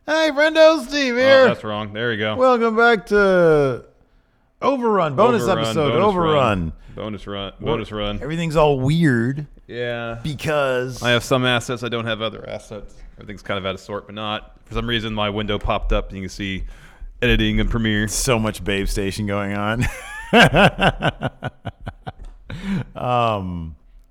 Hey, friendos, Steve here. Oh, that's wrong. There you go. Welcome back to Overrun. Bonus episode, Overrun. Bonus run. Everything's all weird Yeah. because... I have some assets. I don't have other assets. Everything's kind of out of sort, but not. For some reason, my window popped up, and you can see editing and Premiere. So much Babe Station going on.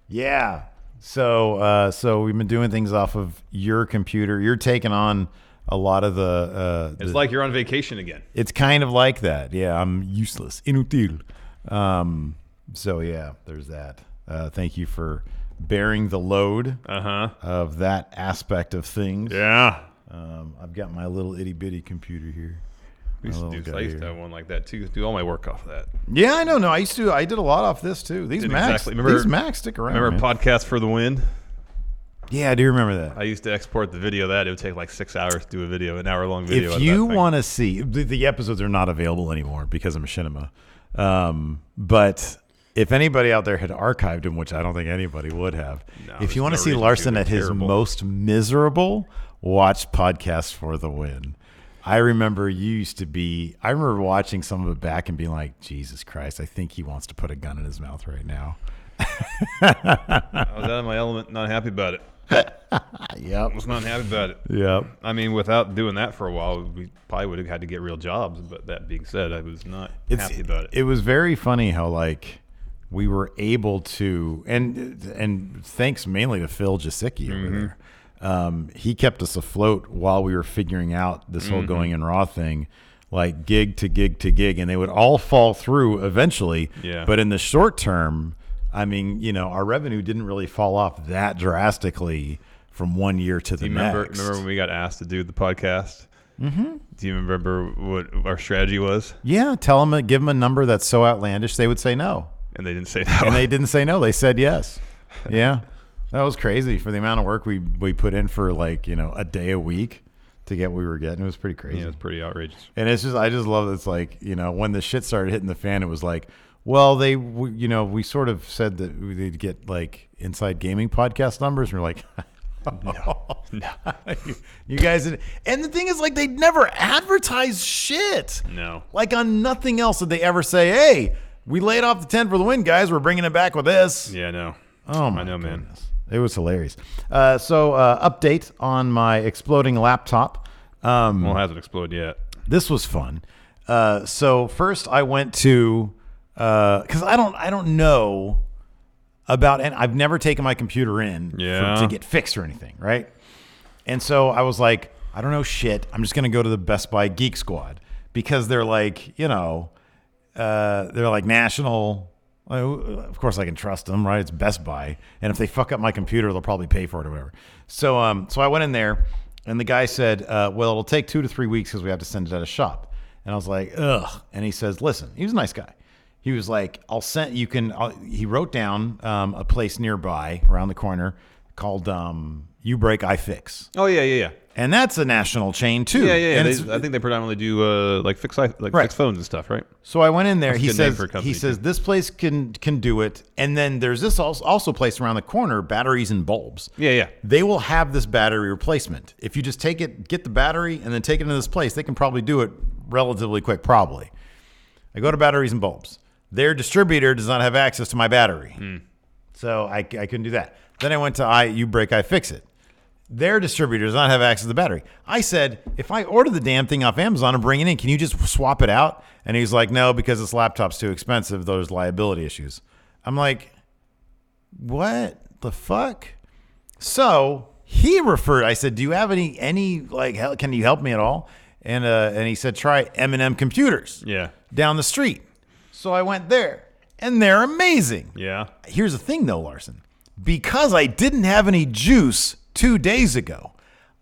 Yeah. So we've been doing things off of your computer. You're taking on a lot of the... It's like you're on vacation again. It's kind of like that. Yeah, I'm useless. Inútil. So, yeah, there's that. Thank you for bearing the load of that aspect of things. Yeah. I've got my little itty-bitty computer here. I used to have one like that, too. Do all my work off of that. Yeah, I know. No, I did a lot off this, too. These Macs stick around. Remember Podcast for the Win? Yeah, I do remember that. I used to export the video of that. It would take like 6 hours to do a video, an hour-long video. If you want to see, the episodes are not available anymore because of Machinima. But if anybody out there had archived them, which I don't think anybody would have, if you want to see Larson at his most miserable, watch Podcast for the Win. I remember I remember watching some of it back and being like, Jesus Christ, I think he wants to put a gun in his mouth right now. I was out of my element, not happy about it. Yep. I was not happy about it. Yep. I mean, without doing that for a while, we probably would have had to get real jobs. But that being said, I was not happy about it. It was very funny how we were able to, and thanks mainly to Phil Jasicki over there. He kept us afloat while we were figuring out this whole going in raw thing, like gig to gig to gig, and they would all fall through eventually. Yeah. But in the short term, I mean, our revenue didn't really fall off that drastically from one year to the next. Remember when we got asked to do the podcast? Mm-hmm. Do you remember what our strategy was? Yeah, give them a number that's so outlandish they would say no. And they didn't say no. And they didn't say no. They said yes. Yeah. That was crazy for the amount of work we put in for a day a week to get what we were getting. It was pretty crazy. Yeah, it was pretty outrageous. And I just love that it's when the shit started hitting the fan, it was like, well, we sort of said that they'd get inside gaming podcast numbers. And we're like, no. You guys, and the thing is, they'd never advertise shit. No. On nothing else did they ever say, hey, we laid off the 10 for the win, guys. We're bringing it back with this. Yeah, no. Oh, my I know, goodness. man. It was hilarious. Update on my exploding laptop. Well, it hasn't exploded yet. This was fun. So first I went to, because I don't know about, and I've never taken my computer in to get fixed or anything, right? And so I was like, I don't know shit. I'm just going to go to the Best Buy Geek Squad because they're national. Of course, I can trust them, right? It's Best Buy, and if they fuck up my computer, they'll probably pay for it or whatever. So I went in there, and the guy said, "Well, it'll take 2 to 3 weeks because we have to send it at a shop." And I was like, "Ugh." And he says, "Listen," he was a nice guy. He was like, "I'll send you can." He wrote down a place nearby around the corner called "You Break, I Fix." Oh yeah. And that's a national chain too. Yeah. And I think they predominantly do fix phones and stuff, right? So I went in there. That's He says this place can do it, and then there's this also place around the corner, batteries and bulbs. Yeah. They will have this battery replacement. If you just get the battery, and then take it into this place, they can probably do it relatively quick. Probably. I go to batteries and bulbs. Their distributor does not have access to my battery, so I couldn't do that. Then I went to You Break, I Fix It. Their distributor does not have access to the battery. I said, if I order the damn thing off Amazon and bring it in, can you just swap it out? And he's like, no, because this laptop's too expensive. There's liability issues. I'm like, what the fuck? So he referred. I said, do you have any help? Can you help me at all? And he said, try M&M Computers. Yeah. Down the street. So I went there, and they're amazing. Yeah. Here's the thing, though, Larson. Because I didn't have any juice 2 days ago,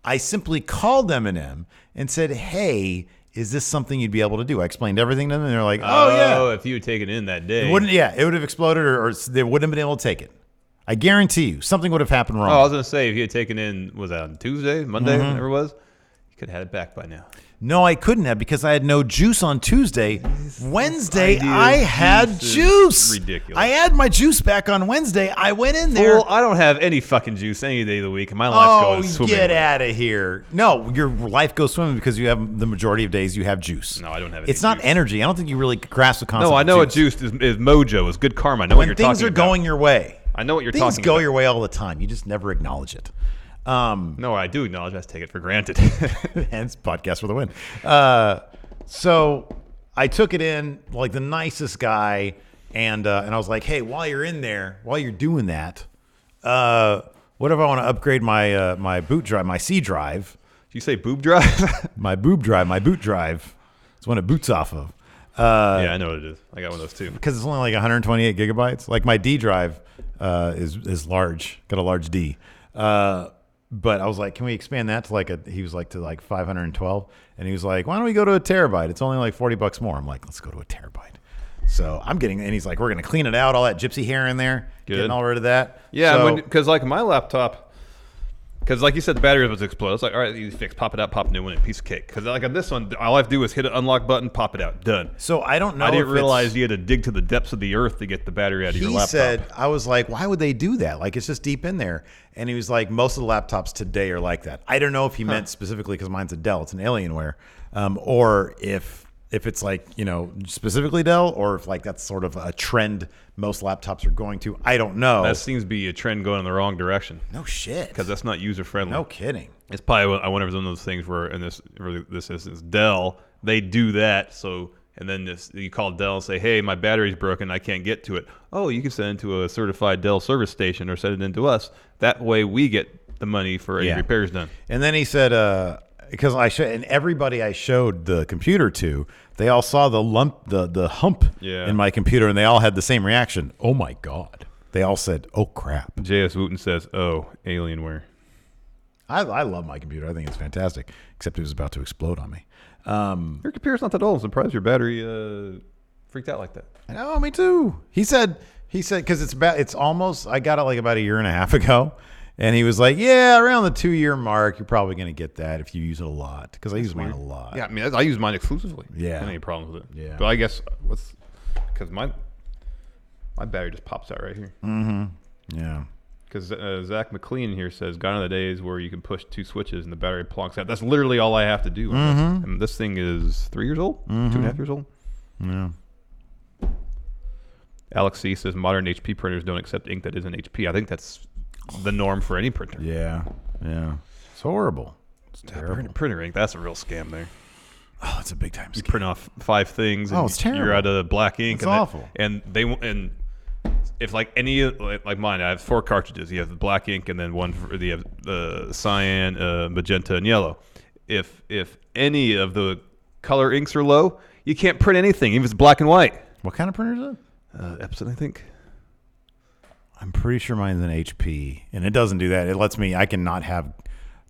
I simply called M&M and said, hey, is this something you'd be able to do? I explained everything to them, and they're like, oh yeah. If you had taken it in that day. It would have exploded, or they wouldn't have been able to take it. I guarantee you, something would have happened wrong. Oh, I was going to say, if you had taken in, was that on Tuesday, Monday, whatever it was? could have had it back by now. No, I couldn't have because I had no juice on Tuesday. Wednesday, idea I of had juice is juice. ridiculous. I had my juice back on Wednesday. I went in there. Well, I don't have any fucking juice any day of the week, and my life's going swimming. Get out of here. No, your life goes swimming because you have the majority of days you have juice. No, I don't have any It's not juice. energy. I don't think you really grasp the concept. No, I of know juice. what juice is mojo. Is good karma. I know what When you're talking about. things are going your way. I know what you're Things talking go about. your way all the time. You just never acknowledge it. No, I do acknowledge. I just take it for granted. Hence, podcast for the win. So I took it in like the nicest guy, and I was like, hey, while you're in there, while you're doing that, what if I want to upgrade my my boot drive, my C drive? Did you say boob drive? My boot drive. It's one it boots off of. Yeah, I know what it is. I got one of those too. Because it's only like 128 gigabytes. Like my D drive is large, got a large D. But I was like, can we expand that to he was like to like 512, and he was like, why don't we go to a terabyte? It's only like $40 more. I'm like, let's go to a terabyte. So I'm getting, and he's like, we're gonna clean it out, all that gypsy hair in there, getting all rid of that. Yeah, because like my laptop. Because like you said, the battery was explode. It's like, all right, you fix, pop it out, pop a new one, and piece of cake. Because like on this one, all I have to do is hit an unlock button, pop it out, done. So I don't know. I didn't realize you had to dig to the depths of the earth to get the battery out of your laptop. He said, I was like, why would they do that? Like, it's just deep in there. And he was like, most of the laptops today are like that. I don't know if he meant specifically because mine's a Dell, it's an Alienware, or if it's like, specifically Dell, or if like that's sort of a trend most laptops are going to. I don't know. That seems to be a trend going in the wrong direction. No shit. Because that's not user friendly. No kidding. It's probably, I wonder if it's one of those things where in this instance, Dell, they do that. So, and then you call Dell and say, hey, my battery's broken, I can't get to it. Oh, you can send it to a certified Dell service station or send it into us. That way we get the money for any repairs done. And then he said, because and everybody I showed the computer to, they all saw the hump in my computer, and they all had the same reaction. Oh my God. They all said, oh crap. J.S. Wooten says, oh, Alienware. I love my computer. I think it's fantastic, except it was about to explode on me. Your computer's not that old. I'm surprised your battery freaked out like that. I know, me too. He said, because it's almost, I got it like about a year and a half ago. And he was like, yeah, around the 2-year mark, you're probably going to get that if you use it a lot. Because I use mine a lot. Yeah, I mean, I use mine exclusively. Yeah. I don't have any problems with it. Yeah. But I guess, because my battery just pops out right here. Mm-hmm. Yeah. Because Zach McLean here says, gone are the days where you can push 2 switches and the battery plonks out. That's literally all I have to do. Mm-hmm. And this thing is 3 years old? Mm-hmm. 2.5 years old? Yeah. Alex C says, modern HP printers don't accept ink that isn't HP. I think that's the norm for any printer. Yeah. Yeah. It's horrible. It's terrible. Printer ink, that's a real scam there. Oh, it's a big time scam. You print off 5 things and it's terrible. you're out of black ink. It's awful. And if like any like mine, I have 4 cartridges. You have the black ink and then one for the cyan, magenta, and yellow. If any of the color inks are low, you can't print anything, even if it's black and white. What kind of printer is it? Epson, I think. I'm pretty sure mine's an HP, and it doesn't do that. It lets me. I cannot have.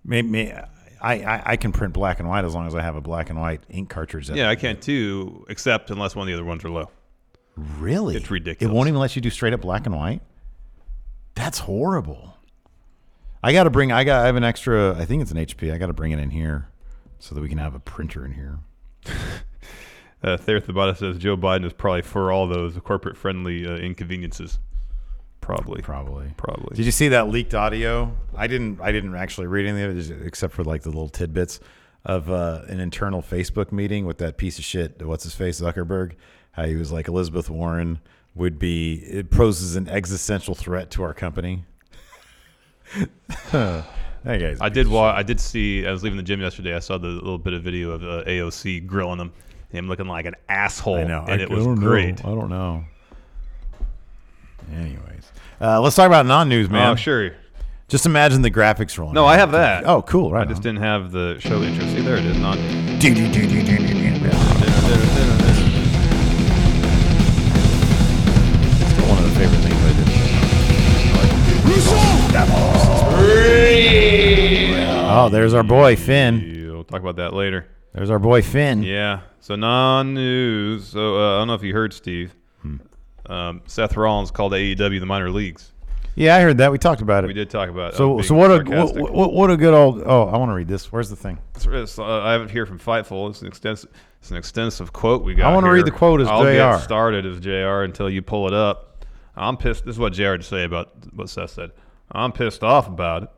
Maybe I can print black and white as long as I have a black and white ink cartridge. Yeah, I can too, except unless one of the other ones are low. Really? It's ridiculous. It won't even let you do straight up black and white? That's horrible. I have an extra, I think it's an HP. I got to bring it in here so that we can have a printer in here. Thereth Tabata says Joe Biden is probably for all those corporate friendly inconveniences. Probably. Did you see that leaked audio? I didn't actually read any of it except for like the little tidbits of an internal Facebook meeting with that piece of shit, what's his face, Zuckerberg. How he was like, Elizabeth Warren it poses an existential threat to our company. That guy's I did see, I was leaving the gym yesterday, I saw the little bit of video of AOC grilling him looking like an asshole. I know. And it was great. I don't know. Anyways, let's talk about non-news, man. Oh, sure. Just imagine the graphics rolling. No, I have that. Oh, cool. Right. I just didn't have the show intro. See, there it is. Non. Still one of the favorite things I did. Oh, there's our boy Finn. We'll talk about that later. There's our boy Finn. Yeah. So non-news. So I don't know if you heard, Steve. Seth Rollins called AEW the minor leagues. Yeah, I heard that. We talked about it. We did talk about it. So what a good old. Oh, I want to read this. Where's the thing? I have it here from Fightful. It's an extensive quote we got. I want to read the quote as I'll JR. get started as JR until you pull it up. I'm pissed. This is what JR had to say about what Seth said. I'm pissed off about it.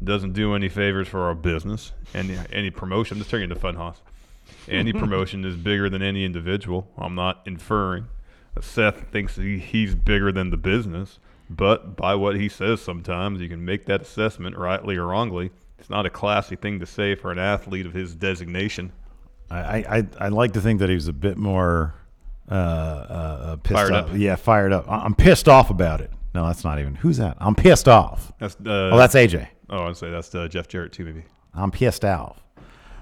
Doesn't do any favors for our business. Any promotion. I'm just turning into Funhouse. Any promotion is bigger than any individual. I'm not inferring. Seth thinks he's bigger than the business, but by what he says sometimes, you can make that assessment rightly or wrongly. It's not a classy thing to say for an athlete of his designation. I like to think that he was a bit more pissed Fired off. up. Yeah, fired up. I'm pissed off about it. No, that's not even. Who's that? I'm pissed off. That's that's AJ. Oh, I'd say that's Jeff Jarrett too, maybe. I'm pissed off.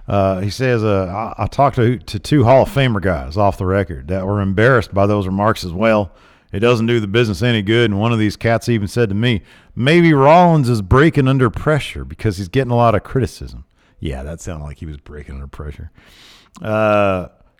He says, I talked to two Hall of Famer guys off the record that were embarrassed by those remarks as well. It doesn't do the business any good, and one of these cats even said to me, maybe Rollins is breaking under pressure because he's getting a lot of criticism. Yeah, that sounded like he was breaking under pressure.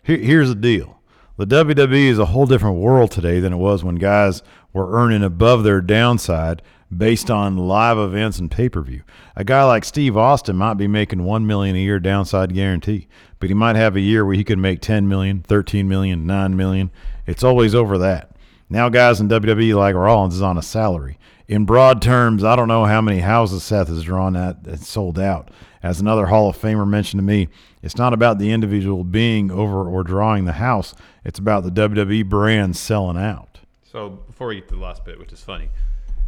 Here's the deal. The WWE is a whole different world today than it was when guys were earning above their downside based on live events and pay-per-view. A guy like Steve Austin might be making $1 million a year downside guarantee, but he might have a year where he could make $10 million, $13 million, $9 million. It's always over that. Now guys in WWE like Rollins is on a salary. In broad terms, I don't know how many houses Seth has drawn that sold out. As another Hall of Famer mentioned to me, it's not about the individual being over or drawing the house. It's about the WWE brand selling out. So before we get to the last bit, which is funny,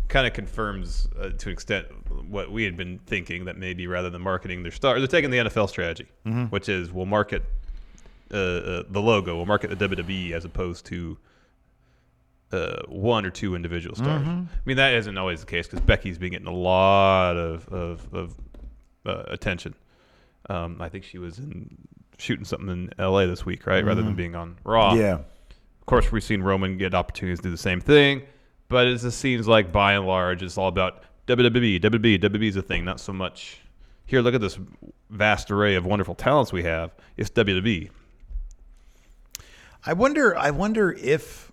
kind of confirms to an extent what we had been thinking, that maybe rather than marketing their star, they're taking the NFL strategy, which is we'll market the logo, we'll market the WWE as opposed to one or two individual stars. I mean, that isn't always the case because Becky's been getting a lot of attention. I think she was shooting something in LA this week, right? Rather than being on Raw. Yeah. Of course, we've seen Roman get opportunities to do the same thing, but it just seems like by and large it's all about WWE. WWE's a thing, not so much here. Look at this vast array of wonderful talents we have. It's WWE. I wonder if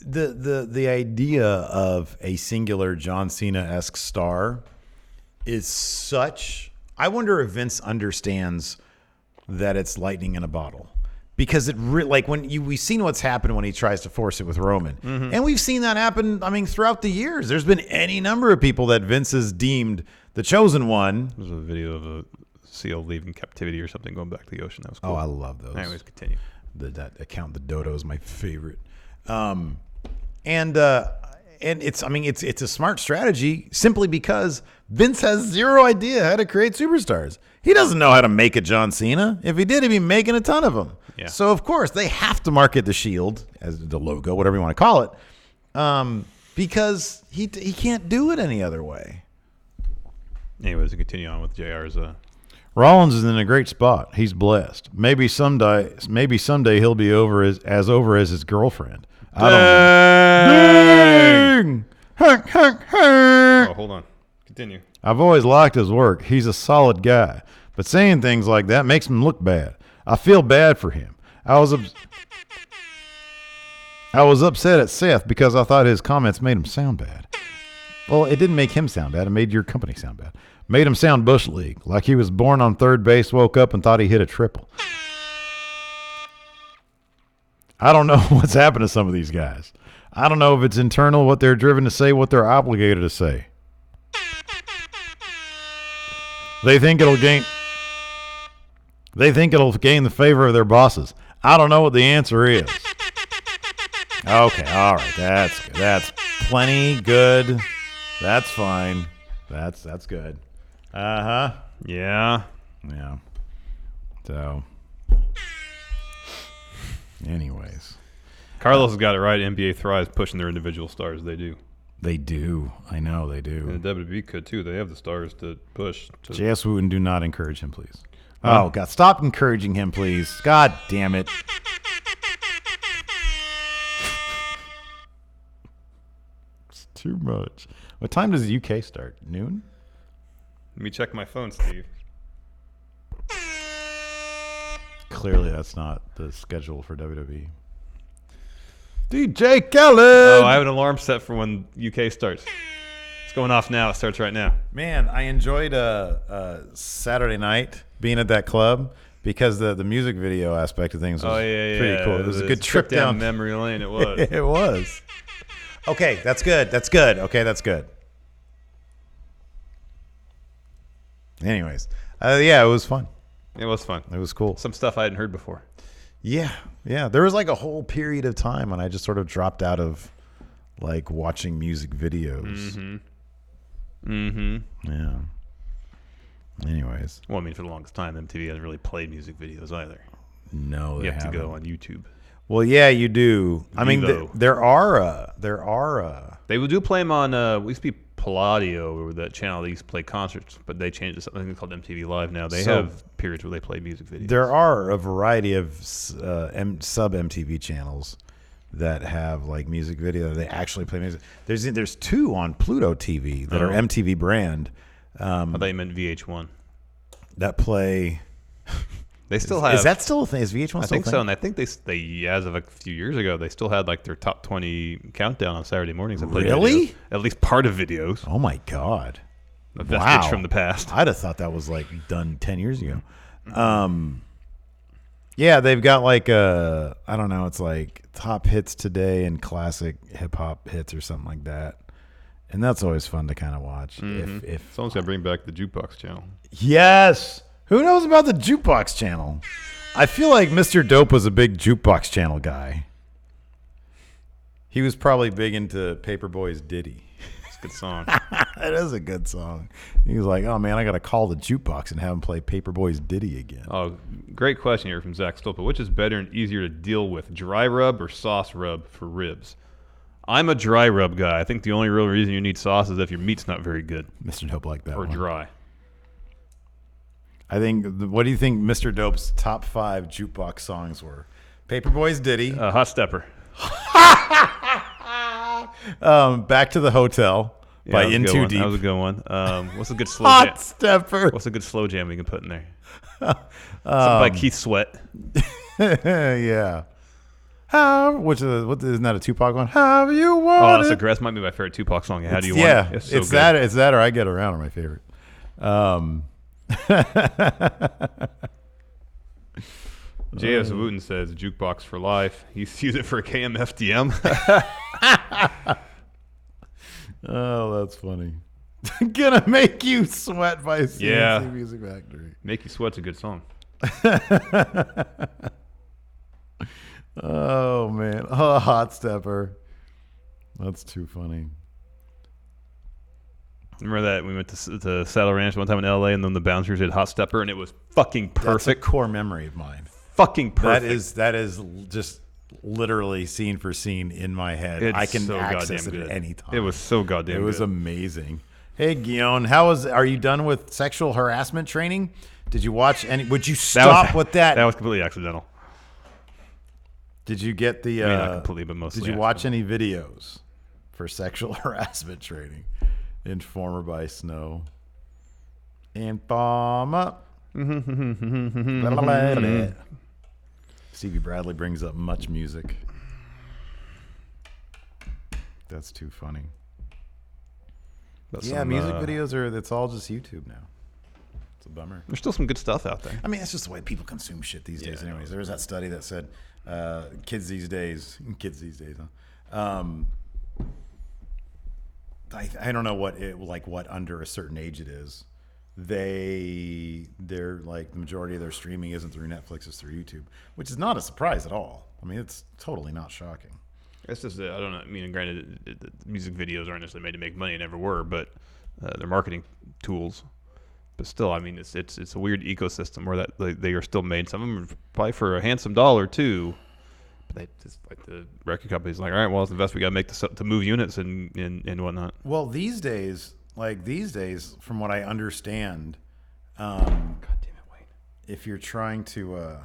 the idea of a singular John Cena-esque star is such. I wonder if Vince understands that it's lightning in a bottle, because we've seen what's happened when he tries to force it with Roman, and we've seen that happen. I mean, throughout the years, there's been any number of people that Vince has deemed the chosen one. There's a video of a seal leaving captivity or something going back to the ocean. That was cool. Oh, I love those. Anyways, continue. That account, the Dodo, is my favorite. And it's a smart strategy simply because Vince has zero idea how to create superstars. He doesn't know how to make a John Cena. If he did, he'd be making a ton of them. Yeah. So of course they have to market the Shield as the logo, whatever you want to call it, because he can't do it any other way. Anyways, to continue on with JR's. Rollins is in a great spot. He's blessed. Maybe someday he'll be over as his girlfriend. Dang! Oh, hold on. Continue. I've always liked his work. He's a solid guy. But saying things like that makes him look bad. I feel bad for him. I was upset at Seth because I thought his comments made him sound bad. Well, it didn't make him sound bad. It made your company sound bad. Made him sound Bush League, like he was born on third base, woke up and thought he hit a triple. I don't know what's happened to some of these guys. I don't know if it's internal, what they're driven to say, what they're obligated to say. They think it'll gain the favor of their bosses. I don't know what the answer is. Okay, all right, that's good. That's plenty good. That's fine. That's good. Yeah. Yeah. So, anyways, Carlos has got it right. NBA thrives pushing their individual stars. They do. They do. I know they do. And the WWE could too. They have the stars to push. J.S. Wooten, do not encourage him, please. Oh, God. Stop encouraging him, please. God damn it. It's too much. What time does the UK start? Noon? Let me check my phone, Steve. Clearly, that's not the schedule for WWE. DJ Khaled. Oh, I have an alarm set for when UK starts. It's going off now. It starts right now. Man, I enjoyed Saturday night being at that club because the music video aspect of things was pretty cool. It was a good trip down memory lane. It was. It was. Okay, that's good. That's good. Okay, that's good. Anyways, it was fun. It was fun. It was cool. Some stuff I hadn't heard before. Yeah. There was like a whole period of time when I just sort of dropped out of like watching music videos. Yeah. Anyways. Well, I mean, for the longest time, MTV hasn't really played music videos either. No, you have to go on YouTube. Well, yeah, you do. I mean, there are. They do play them on. We used to be Palladio, or that channel. They used to play concerts, but they changed it to something called MTV Live now. They have periods where they play music videos. There are a variety of sub MTV channels that have like music video. They actually play music. There's two on Pluto TV that are MTV brand. I thought you meant VH1. That play. They still have. Is that still a thing? Is VH1 still a thing? I think so, and I think they as of a few years ago, they still had like their top 20 countdown on Saturday mornings. And played really? Videos, at least part of videos. Oh my god! A vestige from the past. I'd have thought that was like done 10 years ago. Yeah, they've got like I don't know. It's like top hits today and classic hip hop hits or something like that. And that's always fun to kind of watch. If someone's got to bring back the jukebox channel. Yes. Who knows about the jukebox channel? I feel like Mr. Dope was a big jukebox channel guy. He was probably big into Paperboy's Ditty. It's a good song. It is a good song. He was like, oh man, I got to call the jukebox and have him play Paperboy's Ditty again. Oh, great question here from Zach Stolpa. Which is better and easier to deal with, dry rub or sauce rub for ribs? I'm a dry rub guy. I think the only real reason you need sauce is if your meat's not very good. Mr. Dope like that or one. Dry. I think. What do you think Mr. Dope's top 5 jukebox songs were? Paperboy's Ditty. Hot Stepper. Back to the Hotel by In Too Deep. That was a good one. What's a good slow jam? Hot Stepper. What's a good slow jam we can put in there? Something by Keith Sweat. Yeah. Isn't that a Tupac one? How you want Oh, that's might be my favorite Tupac song. How do you want it? Yeah, it's that or I Get Around are my favorite. J.S. Wooten says jukebox for life. You use it for a KMFDM. Oh, that's funny. Gonna Make You Sweat by CNC Music Factory. Make You Sweat's a good song. Oh man, Hot Stepper. That's too funny. Remember that we went to Saddle Ranch one time in LA, and then the bouncers did Hot Stepper, and it was fucking perfect. That's a core memory of mine. Fucking perfect. That is just literally scene for scene in my head. I can access it at any time. It was so goddamn good. It was amazing. Hey Guillaume, are you done with sexual harassment training? Did you watch any? Would you stop with that? That was completely accidental. Did you get the? Not completely, but mostly. Did you watch any videos for sexual harassment training? Informer by Snow. Informer. Stevie Bradley brings up much music. That's too funny. Music videos it's all just YouTube now. It's a bummer. There's still some good stuff out there. I mean, that's just the way people consume shit these days anyways. There was that study that said kids these days, huh? I don't know what under a certain age it is. They're like the majority of their streaming isn't through Netflix, it's through YouTube, which is not a surprise at all. I mean, it's totally not shocking. It's just I don't know. I mean, granted, the music videos aren't necessarily made to make money, never were, but they're marketing tools. But still, I mean, it's a weird ecosystem where that they are still made. Some of them are probably for a handsome dollar too. But they just like the record companies like, all right, well, it's the best we got to make to move units and whatnot. Well, these days, from what I understand, God damn it, Wayne! If you're trying to,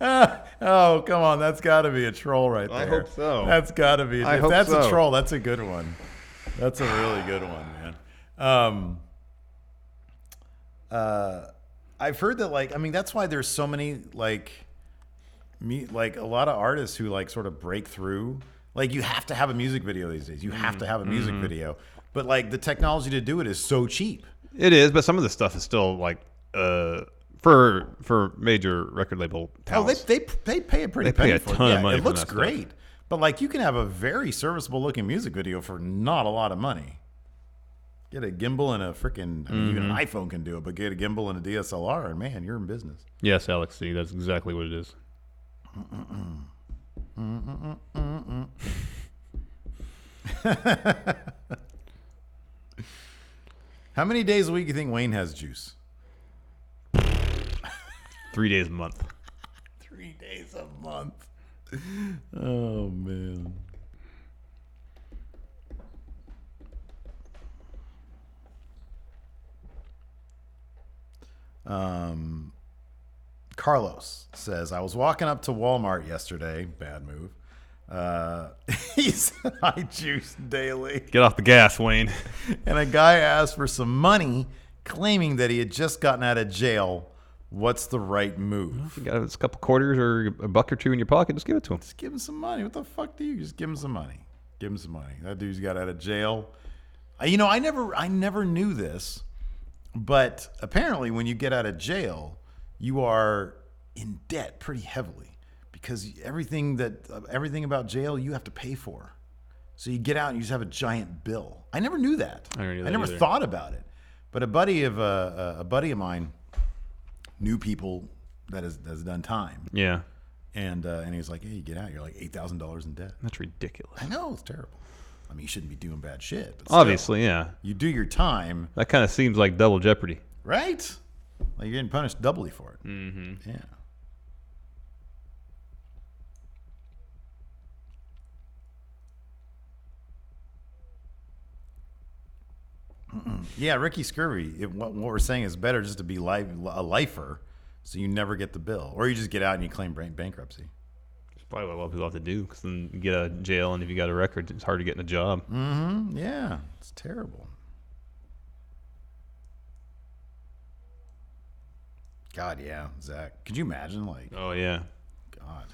oh come on, that's got to be a troll right there. I hope so. That's got to be. If that's a troll, that's a good one. That's a really good one, man. I've heard that, that's why there's so many, like a lot of artists who like sort of break through. Like you have to have a music video these days. You have to have a music video, but like the technology to do it is so cheap. It is, but some of the stuff is still like for major record label talents. Oh, they pay a pretty penny for it. Ton of money. It looks for that great, stuff. but like you can have a very serviceable looking music video for not a lot of money. Get a gimbal and a freaking even an iPhone can do it, but get a gimbal and a DSLR, and man, you're in business. Yes, Alex C. That's exactly what it is. How many days a week do you think Wayne has juice? 3 days a month. 3 days a month. Oh man. Carlos says, I was walking up to Walmart yesterday. Bad move. He said, I juice daily. Get off the gas, Wayne. And a guy asked for some money, claiming that he had just gotten out of jail. What's the right move? If you got a couple quarters or a buck or two in your pocket, just give it to him. Just give him some money. What the fuck do you? Just give him some money. Give him some money. That dude's got out of jail. I never knew this, but apparently when you get out of jail, you are in debt pretty heavily because everything about jail you have to pay for. So you get out and you just have a giant bill. I never knew that. I never thought about it. But a buddy of mine knew people that has done time. Yeah. And he was like, hey, you get out, you're like $8,000 in debt. That's ridiculous. I know, it's terrible. I mean, you shouldn't be doing bad shit. But obviously, still, yeah. You do your time. That kind of seems like double jeopardy. Right? Like you're getting punished doubly for it. Mm-hmm. Yeah. Yeah, Ricky Scurvy. What we're saying is better just to be a lifer, so you never get the bill, or you just get out and you claim bankruptcy. It's probably what a lot of people have to do because then you get out of jail, and if you got a record, it's hard to get in a job. Mm-hmm. Yeah, it's terrible. God, yeah, Zach. Could you imagine? Like, oh yeah. God.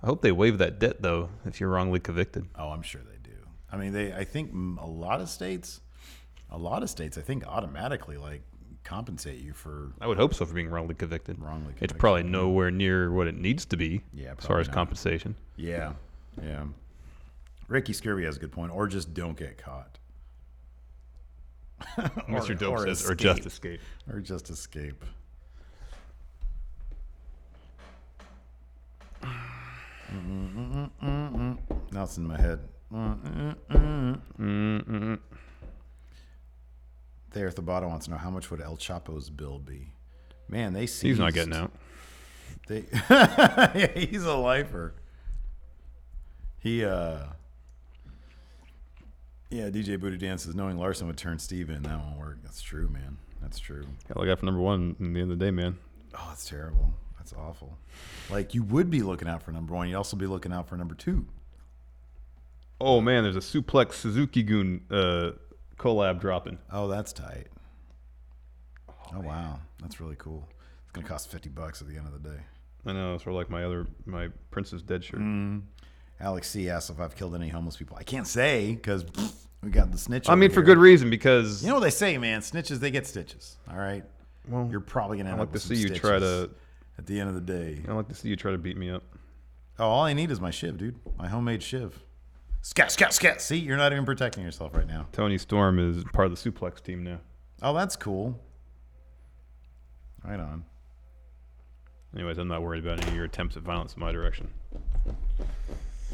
I hope they waive that debt though if you're wrongly convicted. Oh, I'm sure they do. I mean, I think a lot of states, I think automatically like compensate you for. I would hope so for being wrongly convicted. Wrongly convicted. It's probably nowhere near what it needs to be. Yeah, as far as not. compensation. Yeah, yeah. Ricky Scurvy has a good point. Or just don't get caught. Mr. Dope says, or just escape. Or just escape. Now it's in my head. There, Thabata wants to know how much would El Chapo's bill be. Man, they seized. He's not getting out. Yeah, he's a lifer. DJ Booty Dance says knowing Larson would turn Steve in, that won't work. That's true, man. That's true. Gotta look out for number one in the end of the day, man. Oh, that's terrible. That's awful. Like, you would be looking out for number one. You'd also be looking out for number two. Oh, man, there's a Suplex Suzuki-gun collab dropping. Oh, that's tight. Oh, wow. That's really cool. It's going to cost $50 at the end of the day. I know. It's sort of like my Princess Dead shirt. Alex C. asks if I've killed any homeless people. I can't say because we got the snitch. I mean, for good reason, because... You know what they say, man? Snitches, they get stitches. All right? Well, you're probably going to end up with some stitches. I'd like to see you try to... At the end of the day. I'd like to see you try to beat me up. Oh, all I need is my shiv, dude. My homemade shiv. Scat, scat, scat. See, you're not even protecting yourself right now. Tony Storm is part of the Suplex team now. Oh, that's cool. Right on. Anyways, I'm not worried about any of your attempts at violence in my direction.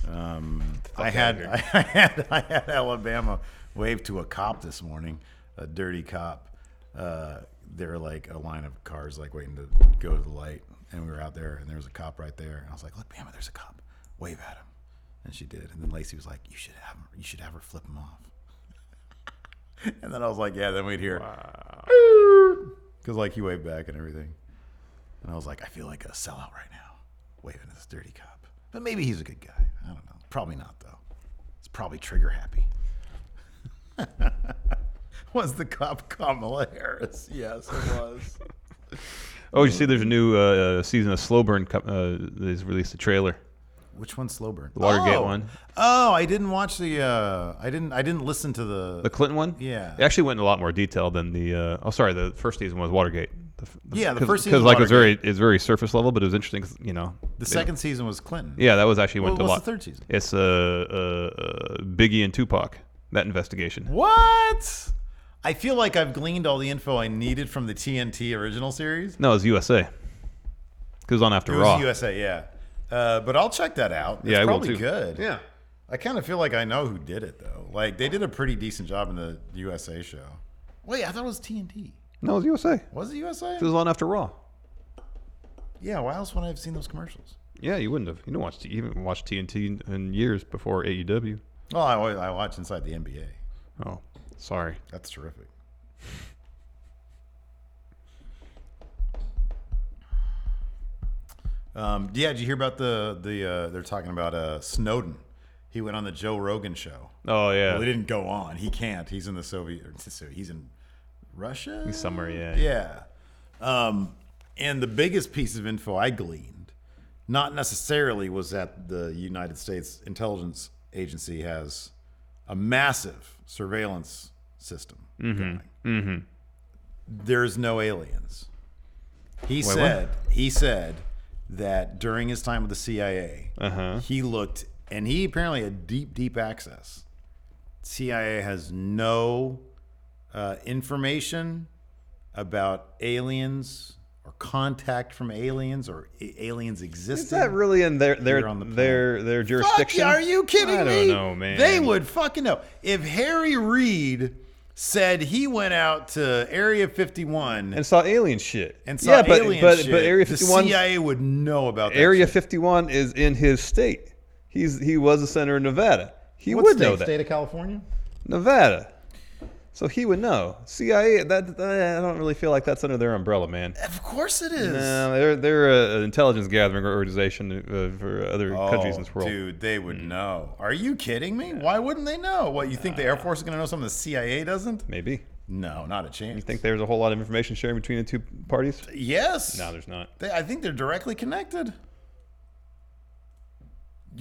I had Alabama wave to a cop this morning, a dirty cop. There were like a line of cars like waiting to go to the light, and we were out there, and there was a cop right there, and I was like, "Look, Bama, there's a cop. Wave at him." And she did, and then Lacey was like, "You should have her flip him off." And then I was like, "Yeah." Then we'd hear, because like he waved back and everything, and I was like, "I feel like a sellout right now, waving at this dirty cop." But maybe he's a good guy. I don't know. Probably not though. It's probably trigger happy. Was the cop Kamala Harris? Yes, it was. Oh, you see, there's a new season of Slow Burn. They've released a trailer. Which one's Slow Burn? The Watergate one. Oh, I didn't watch the. I didn't listen to the Clinton one. Yeah, it actually went in a lot more detail than the. The first season was Watergate. The first season was very surface level, but it was interesting. Cause, the second season was Clinton. Yeah, that was actually went to a lot. What's the third season? It's Biggie and Tupac. That investigation. What? I feel like I've gleaned all the info I needed from the TNT original series. No, it was USA. Because it was on after Raw. It was USA, yeah. But I'll check that out. It's probably good. Yeah. I kind of feel like I know who did it, though. Like, they did a pretty decent job in the USA show. Wait, I thought it was TNT. No, it was USA. Was it USA? It was on after Raw. Yeah, why else would I have seen those commercials? Yeah, you wouldn't have. You haven't watched TNT in years before AEW. Well, I watch Inside the NBA. Oh, sorry. That's terrific. Did you hear about they're talking about Snowden? He went on the Joe Rogan show. Oh yeah. Well, he didn't go on. He can't. He's in the he's in Russia. He's somewhere. Yeah. Yeah. And the biggest piece of info I gleaned, not necessarily was that the United States Intelligence Agency has a massive surveillance system going. Mm-hmm. There's no aliens. He said that during his time with the CIA, he looked, and he apparently had deep access. CIA has no information about aliens or contact from aliens or aliens existing. Is that really in their jurisdiction? Fuck, are you kidding me? I don't know, man. They would fucking know. If Harry Reid said he went out to Area 51 and saw alien shit. But Area 51, the CIA would know about that. Area shit. 51 is in his state. He was a senator in Nevada. He what would state? know that. State of California? Nevada. So he would know. CIA, I don't really feel like that's under their umbrella, man. Of course it is. No, they're an intelligence gathering organization for other countries in this world. Dude, they would know. Are you kidding me? Why wouldn't they know? What, you think the Air Force is going to know something the CIA doesn't? Maybe. No, not a chance. You think there's a whole lot of information sharing between the two parties? Yes. No, there's not. I think they're directly connected.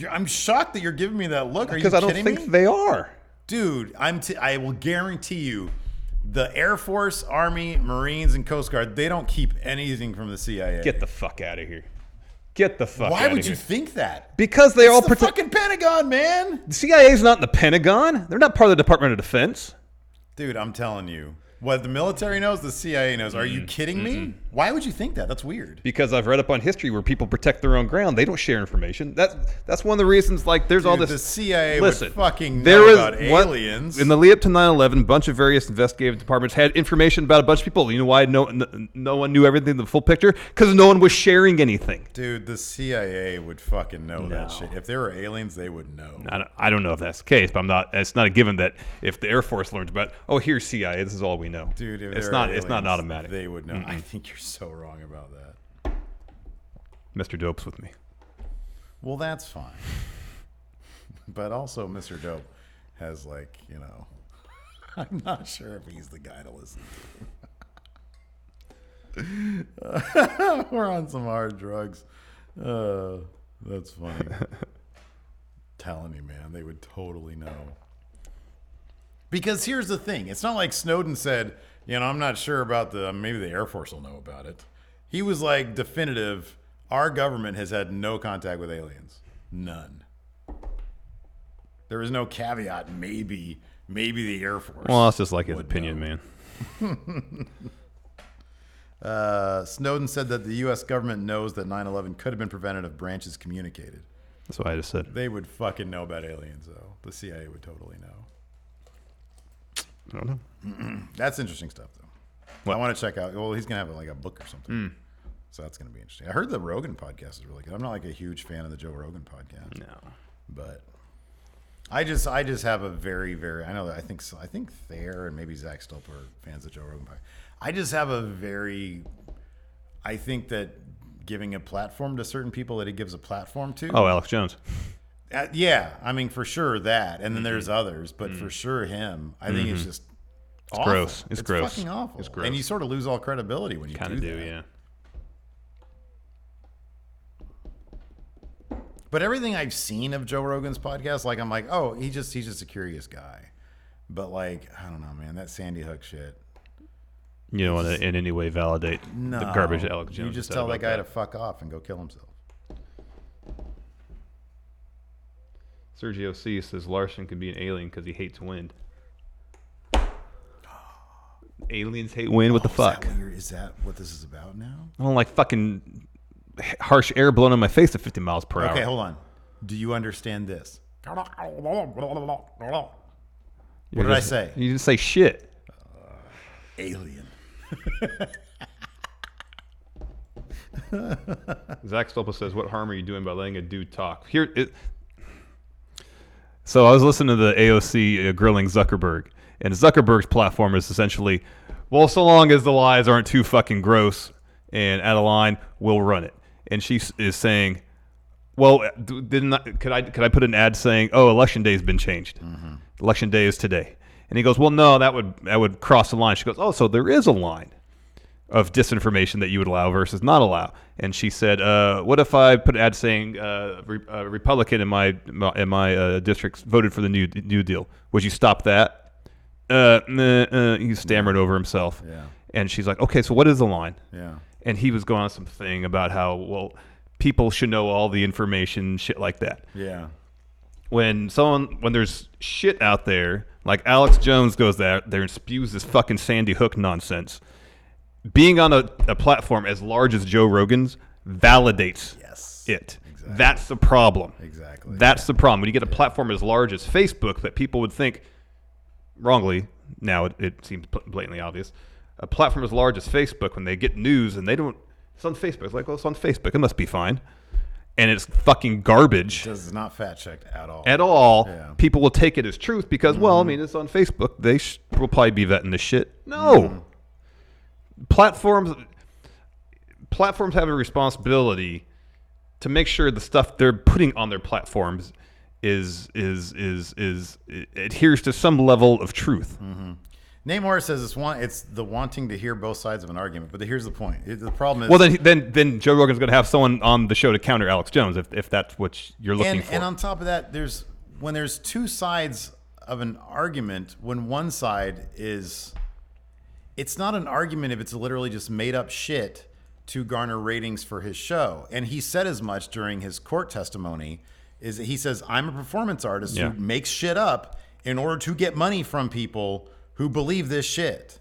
I'm shocked that you're giving me that look. Are you kidding me? Because I don't think they are. Dude, I will guarantee you the Air Force, Army, Marines, and Coast Guard, they don't keep anything from the CIA. Get the fuck out of here. Get the fuck out of here. Why would you think that? Because they all protect the fucking Pentagon, man. The CIA's not in the Pentagon. They're not part of the Department of Defense. Dude, I'm telling you. What the military knows, the CIA knows. Are you kidding me? Why would you think that? That's weird. Because I've read up on history where people protect their own ground. They don't share information. That's one of the reasons. Like, there's all this. The CIA would fucking know about aliens. In the lead up to 9/11, a bunch of various investigative departments had information about a bunch of people. You know why no one knew everything, the full picture? Because no one was sharing anything. Dude, the CIA would fucking know that shit. If there were aliens, they would know. I don't know if that's the case, but it's not a given that if the Air Force learns about, here's CIA, this is all we know. Dude, if it's not automatic. They would know. I think you're so wrong about that. Mr. Dope's with me. Well, that's fine. But also, Mr. Dope has, I'm not sure if he's the guy to listen to. We're on some hard drugs. That's funny. Telling you, man, they would totally know. Because here's the thing. It's not like Snowden said, I'm not sure about maybe the Air Force will know about it. He was like definitive. Our government has had no contact with aliens. None. There was no caveat. Maybe the Air Force. Well, that's just like his opinion, man. Snowden said that the U.S. government knows that 9/11 could have been prevented if branches communicated. That's what I just said. They would fucking know about aliens, though. The CIA would totally know. I don't know. That's interesting stuff, though. What? I want to check out. Well, he's gonna have a book or something, so that's gonna be interesting. I heard the Rogan podcast is really good. I'm not a huge fan of the Joe Rogan podcast. No, but I just have a very I know that I think Thayer and maybe Zach Stolper are fans of Joe Rogan podcast. I just have I think that giving a platform to certain people that he gives a platform to. Oh, Alex Jones. Yeah, I mean, for sure that, and then there's others, but for sure him. I think it's just awful. Gross. It's gross. Fucking awful. It's gross. And you sort of lose all credibility when you kind of do. Yeah. But everything I've seen of Joe Rogan's podcast, like I'm like, oh, he's just a curious guy. But like, I don't know, man, that Sandy Hook shit. You don't want to in any way validate the garbage Alex Jones. You just tell that guy to fuck off and go kill himself. Sergio C says Larson could be an alien because he hates wind. Aliens hate wind? What the fuck? Is that what this is about now? I don't like fucking harsh air blowing in my face at 50 miles per hour. Okay, hold on. Do you understand this? What did I say? You didn't say shit. Alien. Zach Stolpa says, what harm are you doing by letting a dude talk? So I was listening to the AOC grilling Zuckerberg, and Zuckerberg's platform is essentially, well, so long as the lies aren't too fucking gross and out of line, we'll run it. And she is saying, well, could I put an ad saying, oh, election day has been changed. Mm-hmm. Election day is today. And he goes, well, no, that would cross the line. She goes, oh, so there is a line of disinformation that you would allow versus not allow. And she said, what if I put an ad saying a Republican in my district voted for the New Deal? Would you stop that? He stammered over himself. Yeah. And she's like, okay, so what is the line? Yeah. And he was going on some thing about how, well, people should know all the information, shit like that. Yeah. When there's shit out there, like Alex Jones goes there and spews this fucking Sandy Hook nonsense, being on a platform as large as Joe Rogan's validates it. Exactly. That's the problem. Exactly. That's the problem. When you get a platform as large as Facebook that people would think, wrongly, now it seems blatantly obvious, a platform as large as Facebook, when they get news and it's on Facebook. It's like, well, it's on Facebook. It must be fine. And it's fucking garbage. It is not fact checked at all. At all. Yeah. People will take it as truth because, well, I mean, it's on Facebook. They will probably be vetting this shit. No. Platforms have a responsibility to make sure the stuff they're putting on their platforms is adheres to some level of truth. Mm-hmm. Namor says it's the wanting to hear both sides of an argument, but here's the point. The problem is, well, then Joe Rogan's going to have someone on the show to counter Alex Jones if that's what you're looking for. And on top of that, when there's two sides of an argument, when one side is, it's not an argument if it's literally just made up shit to garner ratings for his show. And he said as much during his court testimony. Is that he says, I'm a performance artist who makes shit up in order to get money from people who believe this shit.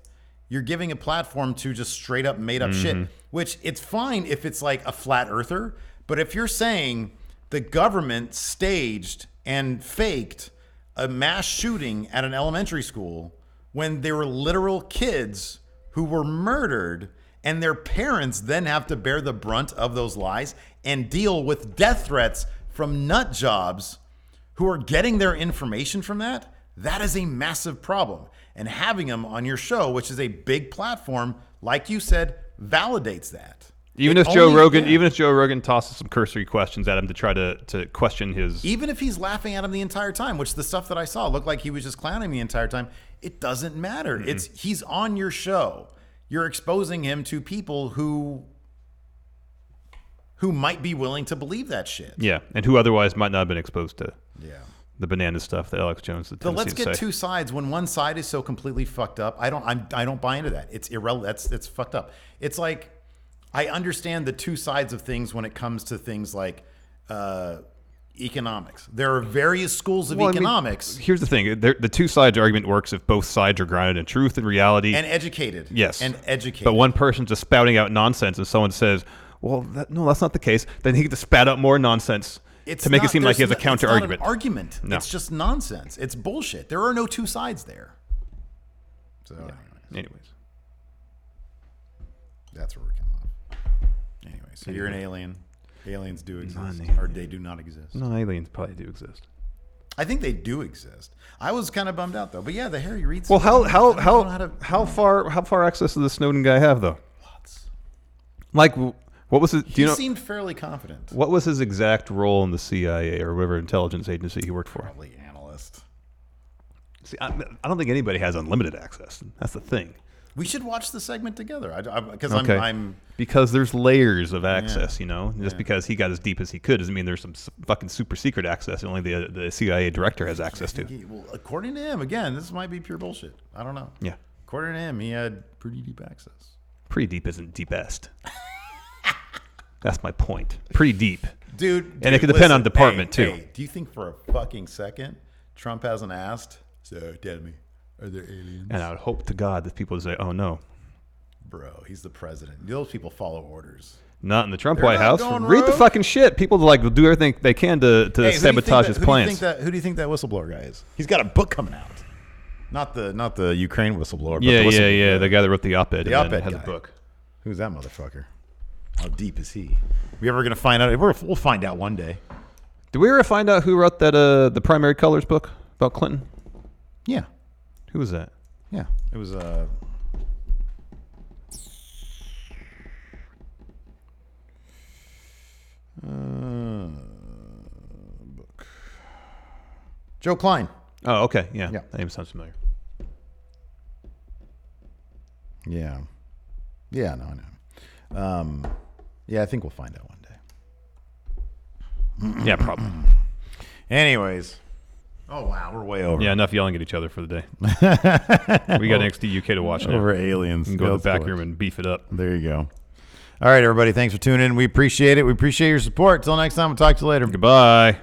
You're giving a platform to just straight up made up shit, which it's fine if it's like a flat earther. But if you're saying the government staged and faked a mass shooting at an elementary school when there were literal kids who were murdered and their parents then have to bear the brunt of those lies and deal with death threats from nut jobs who are getting their information from that is a massive problem. And having them on your show, which is a big platform, like you said, validates that. Even if Joe Rogan tosses some cursory questions at him to try to question his... Even if he's laughing at him the entire time, which the stuff that I saw looked like he was just clowning the entire time, it doesn't matter. Mm-hmm. He's on your show. You're exposing him to people who might be willing to believe that shit. Yeah, and who otherwise might not have been exposed to the banana stuff that Alex Jones had. But let's get two sides. When one side is so completely fucked up, I don't buy into that. It's irrelevant. It's fucked up. It's like, I understand the two sides of things when it comes to things like economics. There are various schools of economics. I mean, here's the thing. The two sides argument works if both sides are grounded in truth and reality. And educated. Yes. And educated. But one person's just spouting out nonsense and someone says, well, no, that's not the case. Then he gets to spat out more nonsense to make it seem like he has a counter argument. It's not an argument. No. It's just nonsense. It's bullshit. There are no two sides there. So, anyways. That's where we're coming off. Anyway, so you're an alien. Aliens do exist. Or they do not exist. No, aliens probably do exist. I think they do exist. I was kind of bummed out though. But yeah, the Harry Reid. Well, how far access does the Snowden guy have though? Lots. Like, what was his? He seemed fairly confident. What was his exact role in the CIA or whatever intelligence agency he worked for? Probably analyst. See, I don't think anybody has unlimited access. That's the thing. We should watch the segment together. Because Okay. I'm because there's layers of access, Just because he got as deep as he could doesn't mean there's some fucking super secret access that only the CIA director has access to. Well, according to him, again, this might be pure bullshit. I don't know. Yeah. According to him, he had pretty deep access. Pretty deep isn't deepest. That's my point. Pretty deep. Dude, and it could depend on department, too. Hey, do you think for a fucking second Trump hasn't asked, so tell me, are there aliens? And I would hope to God that people would say, oh, no. Bro, he's the president. Those people follow orders. Not in the Trump White House. Read rogue. the fucking shit. People will do everything they can to sabotage his plans. Who do you think that whistleblower guy is? He's got a book coming out. Not the Ukraine whistleblower. But Yeah. The guy that wrote the op-ed. The op-ed has guy. a book. Who's that motherfucker? How deep is he? We ever gonna find out? We'll find out one day. Did we ever find out who wrote that the Primary Colors book about Clinton? Yeah. Who was that? Yeah. It was book. Joe Klein. Oh, okay. Yeah. Yeah. That name sounds familiar. Yeah. Yeah, no, I know. Yeah, I think we'll find out one day. Yeah, probably. Anyways. Oh, wow. We're way over. Yeah, enough yelling at each other for the day. We got NXT UK to watch now. Over aliens. We can go to the back room and beef it up. There you go. All right, everybody. Thanks for tuning in. We appreciate it. We appreciate your support. Till next time, we'll talk to you later. Goodbye.